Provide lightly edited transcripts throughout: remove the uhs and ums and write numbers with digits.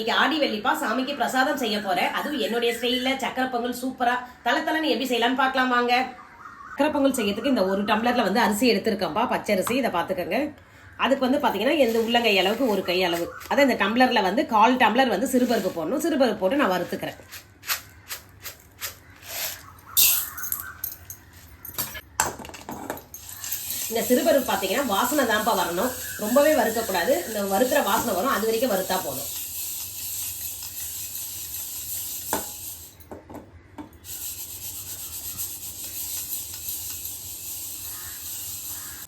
இன்னைக்கு ஆடி வெள்ளிப்பா சாமிக்கு பிரசாதம் செய்ய போறேன். அதுவும் என்னுடைய ஸ்டைல்ல சக்கரை பொங்கல் சூப்பரா தலத்தலன்னு எப்படி செய்யலாம்னு பார்க்கலாம் வாங்க. சக்கரை பொங்கல் செய்யறதுக்கு இந்த ஒரு டம்ளர்ல வந்து அரிசி எடுத்திருக்கேன்ப்பா, பச்சரிசி. இதை பார்த்துக்கோங்க. அதுக்கு வந்து பார்த்தீங்கன்னா இந்த உள்ளங்கை அளவுக்கு ஒரு கை அளவு, அதான் இந்த டம்ளர்ல வந்து 1/4 டம்ளர் வந்து சிறுபருப்பு போடணும். சிறுபருப்பு போட்டு நான் வறுத்துக்கிறேன். இந்த சிறுபருப்பு பார்த்தீங்கன்னா வாசனை தான்ப்பா வரணும், ரொம்பவே வறுக்கக்கூடாது. இந்த வறுக்கிற வாசனை வரும், அது வரைக்கும் வறுத்தா போதும்.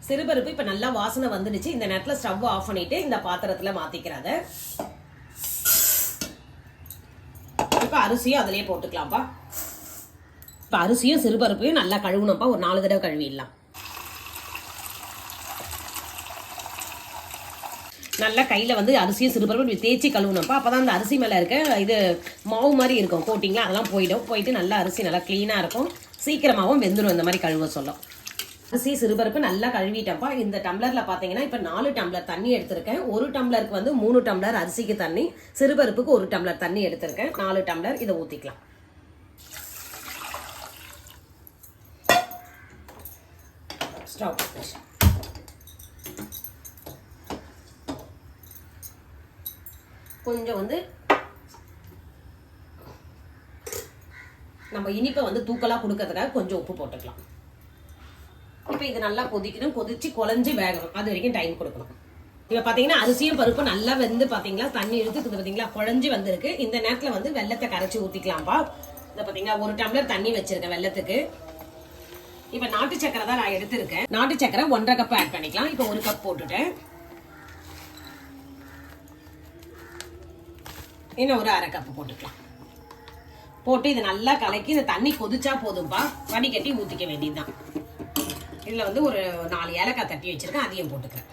சிறுபருப்பு இப்போ நல்லா வாசனை வந்துடுச்சு. இந்த நேரத்தில் ஸ்டவ் ஆஃப் பண்ணிட்டு இந்த பாத்திரத்தில் மாற்றிக்கிறாங்க. இப்போ அரிசியும் அதிலே போட்டுக்கலாம்ப்பா. இப்போ அரிசியும் சிறுபருப்பையும் நல்லா கழுவணும்ப்பா. ஒரு 4 தடவை கழுவிடலாம். நல்லா கையில் வந்து அரிசியும் சிறுபருப்பு தேய்ச்சி கழுவணும்ப்பா. அப்போ தான் அந்த அரிசி மேலே இருக்க இது மாவு மாதிரி இருக்கும் கோட்டிங்களா, அதெல்லாம் போயிட்டு நல்லா அரிசி நல்லா க்ளீனாக இருக்கும். சீக்கிரமாகவும் வெந்துடும் இந்த மாதிரி கழுவ சொல்லும். அரிசி சிறுபருப்பு நல்லா கழுவிட்டப்பா. இந்த டம்ளரில் பார்த்தீங்கன்னா இப்போ 4 டம்ளர் தண்ணி எடுத்திருக்கேன். 1 டம்ளருக்கு வந்து 3 டம்ளர் அரிசிக்கு தண்ணி, சிறுபருப்புக்கு 1 டம்ளர் தண்ணி எடுத்திருக்கேன். 4 டம்ளர் இதை ஊற்றிக்கலாம். ஸ்டவ் கொஞ்சம் வந்து நம்ம இனிப்பை வந்து தூக்கலாக கொடுக்கறதுக்காக கொஞ்சம் உப்பு போட்டுக்கலாம். இப்போ இது நல்லா கொதிக்கணும், கொதிச்சு குழஞ்சி வேகணும், அது வரைக்கும் டைம் கொடுக்கணும். இப்போ பார்த்தீங்கன்னா அரிசியும் பருப்பு நல்லா வெந்து பார்த்தீங்களா, தண்ணி இழுத்துக்குது பார்த்தீங்களா, குழஞ்சி வந்திருக்கு. இந்த நேரத்தில் வந்து வெள்ளத்தை கரைச்சி ஊற்றிக்கலாம்ப்பா. இதை பார்த்தீங்கன்னா 1 டம்ளர் தண்ணி வச்சிருக்கேன் வெள்ளத்துக்கு. இப்போ நாட்டு சக்கரை தான் நான் எடுத்திருக்கேன். நாட்டு சக்கரை 1.5 கப் ஆட் பண்ணிக்கலாம். இப்போ 1 கப் போட்டுட்டேன். இன்னும் ஒரு 1/2 கப் போட்டுக்கலாம். போட்டு இது நல்லா கலக்கி இந்த தண்ணி கொதிச்சா போதும்பா, வடிகட்டி ஊற்றிக்க வேண்டியதுதான். இதில் வந்து ஒரு 4 ஏலக்காய் தட்டி வச்சிருக்கேன், அதையும் போட்டுக்கிறேன்.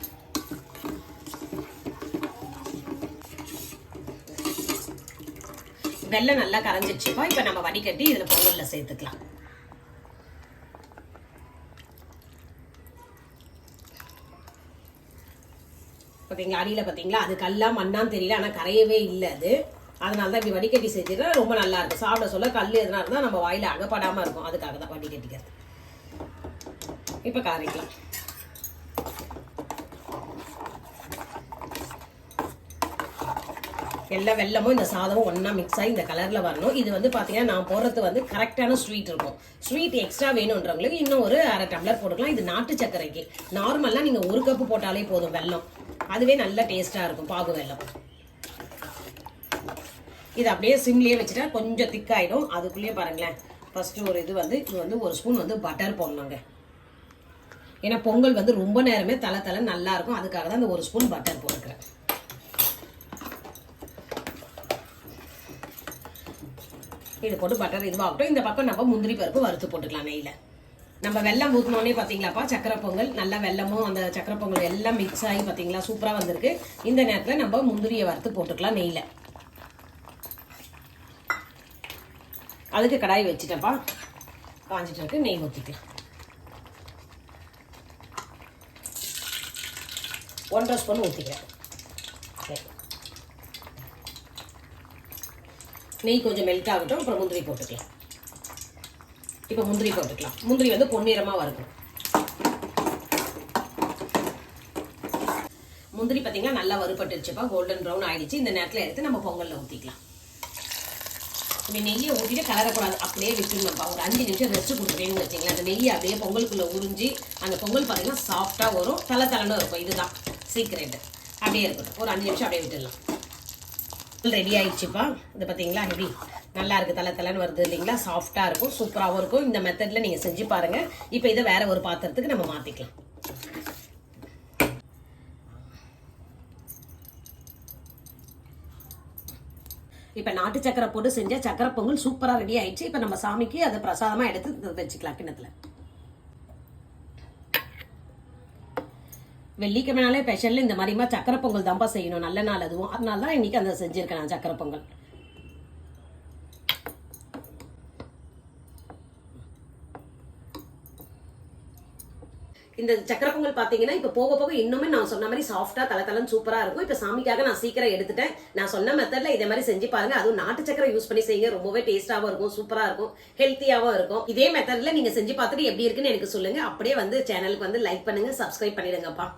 வெல்லம் நல்லா கரைஞ்சிடுச்சுப்பா. இப்போ நம்ம வடிகட்டி இதில் பொங்கல்ல சேர்த்துக்கலாம். பார்த்தீங்களா அடியில் பார்த்தீங்களா, அது கல்லாம் மண்ணான்னு தெரியல, ஆனால் கரையவே இல்லை அது. அதனால தான் இப்படி வடிகட்டி செஞ்சுட்டா ரொம்ப நல்லா இருக்கும். சாப்பிட சொல்ல கல் எதனா இருந்தால் நம்ம வாயில் அகப்படாமல் இருக்கும், அதுக்காக தான் வடிகட்டிக்கிறது. இப்போ கரைக்கலாம். எல்லா வெல்லமும் இந்த சாதமும் ஒன்றா மிக்ஸ் ஆகி இந்த கலரில் வரணும். இது வந்து பார்த்தீங்கன்னா நான் போடுறது வந்து கரெக்டான ஸ்வீட் இருக்கும். ஸ்வீட் எக்ஸ்ட்ரா வேணுன்றவங்களுக்கு இன்னும் ஒரு 1/2 டம்ளர் போட்டுக்கலாம். இது நாட்டு சர்க்கரைக்கு. நார்மலாக நீங்கள் 1 கப்பு போட்டாலே போதும் வெல்லம், அதுவே நல்ல டேஸ்ட்டாக இருக்கும் பாகு வெல்லம். இது அப்படியே சிம்லேயே வச்சுட்டா கொஞ்சம் திக்காயிடும். அதுக்குள்ளேயே பாருங்களேன், ஃபஸ்ட்டு ஒரு இது வந்து 1 ஸ்பூன் வந்து பட்டர் போடணுங்க. ஏன்னா பொங்கல் வந்து ரொம்ப நேரமே தலை நல்லா இருக்கும், அதுக்காக தான் இந்த 1 ஸ்பூன் பட்டர் போட்டுக்கிறேன். இது போட்டு பட்டர் இதுவாகட்டும். இந்த பக்கம் நம்ம முந்திரி பருப்பு வறுத்து போட்டுக்கலாம் நெய்யில். நம்ம வெல்லம் ஊற்றினோடனே பார்த்தீங்களாப்பா, சக்கரை பொங்கல் நல்லா வெல்லமும் அந்த சக்கரை பொங்கல் எல்லாம் மிக்ஸ் ஆகி பார்த்தீங்களா சூப்பராக வந்திருக்கு. இந்த நேரத்தில் நம்ம முந்திரியை வறுத்து போட்டுக்கலாம் நெய்யில். அதுக்கு கடாய் வச்சுட்டேன்ப்பா, காஞ்சிட்டு இருக்கு. நெய் ஊற்றிக்கலாம். 1/2 ஸ்பூன் ஊற்றிக்கிறேன். நெய் கொஞ்சம் மெல்ட் ஆகட்டும், அப்புறம் முந்திரி போட்டுக்கலாம். இப்போ முந்திரி போட்டுக்கலாம். முந்திரி வந்து பொன்னிறமாக வரும். முந்திரி பார்த்தீங்கன்னா நல்லா வறுபட்டுருச்சுப்பா, கோல்டன் ப்ரௌன் ஆயிடுச்சு. இந்த நேரத்தில் எடுத்து நம்ம பொங்கலில் ஊற்றிக்கலாம். இப்படி நெய்யை ஊற்றிட்டு கலரக்கூடாது, அப்படியே விட்டுருந்தோம்ப்பா. ஒரு 5 நிமிஷம் ரெஸ்ட் கொடுத்துட்டேன்னு வச்சிங்களேன். அந்த நெய்யை அப்படியே பொங்கலுக்குள்ளே உறிஞ்சி அந்த பொங்கல் பார்த்தீங்கன்னா சாஃப்டாக வரும், தலைன்னு இருக்கும். இதுதான் சீக்கிரட். அப்படியே இருக்கட்டும், ஒரு 5 நிமிஷம் அப்படியே விட்டுடலாம். ரெடி ஆயிடுச்சுப்பா. இது பார்த்தீங்களா எப்படி நல்லா இருக்குது, தலைன்னு வருது இல்லைங்களா, சாஃப்டாக இருக்கும், சூப்பராகவும் இருக்கும். இந்த மெத்தடில் நீங்கள் செஞ்சு பாருங்கள். இப்போ இதை வேற ஒரு பாத்திரத்துக்கு நம்ம மாற்றிக்கலாம். இப்போ நாட்டு சக்கரை போட்டு செஞ்ச சக்கரை பொங்கல் சூப்பராக ரெடி ஆயிடுச்சு. இப்போ நம்ம சாமிக்கு அதை பிரசாதமாக எடுத்து வச்சுக்கலாம் கிண்ணத்தில். வெள்ளிக்கிழமைனாலே ஸ்பெஷல் இந்த மாதிரிமா சக்கரை பொங்கல் தான்ப்பா செய்யணும், நல்ல நாள் அதுவும். அதனால தான் இன்னைக்கு அந்த செஞ்சிருக்கேன் நான் சக்கரை பொங்கல். இந்த சக்கரை பொங்கல் பாத்தீங்கன்னா இப்ப போக போக இன்னுமே நான் சொன்ன மாதிரி சாஃப்டா தலன்னு சூப்பரா இருக்கும். இப்ப சாமிக்காக நான் சீக்கிரம் எடுத்துட்டேன். நான் சொன்ன மெத்தட்ல இதே மாதிரி செஞ்சு பாருங்க. அதுவும் நாட்டு சக்கரை யூஸ் பண்ணி செய்யுங்க. ரொம்பவே டேஸ்டாவும் இருக்கும், சூப்பரா இருக்கும், ஹெல்த்தியாவும் இருக்கும். இதே மெத்தட்ல நீங்க செஞ்சு பார்த்துட்டு எப்படி இருக்குன்னு எனக்கு சொல்லுங்க. அப்படியே வந்து சேனலுக்கு வந்து லைக் பண்ணுங்க, சப்ஸ்கிரைப் பண்ணிடுங்கப்பா.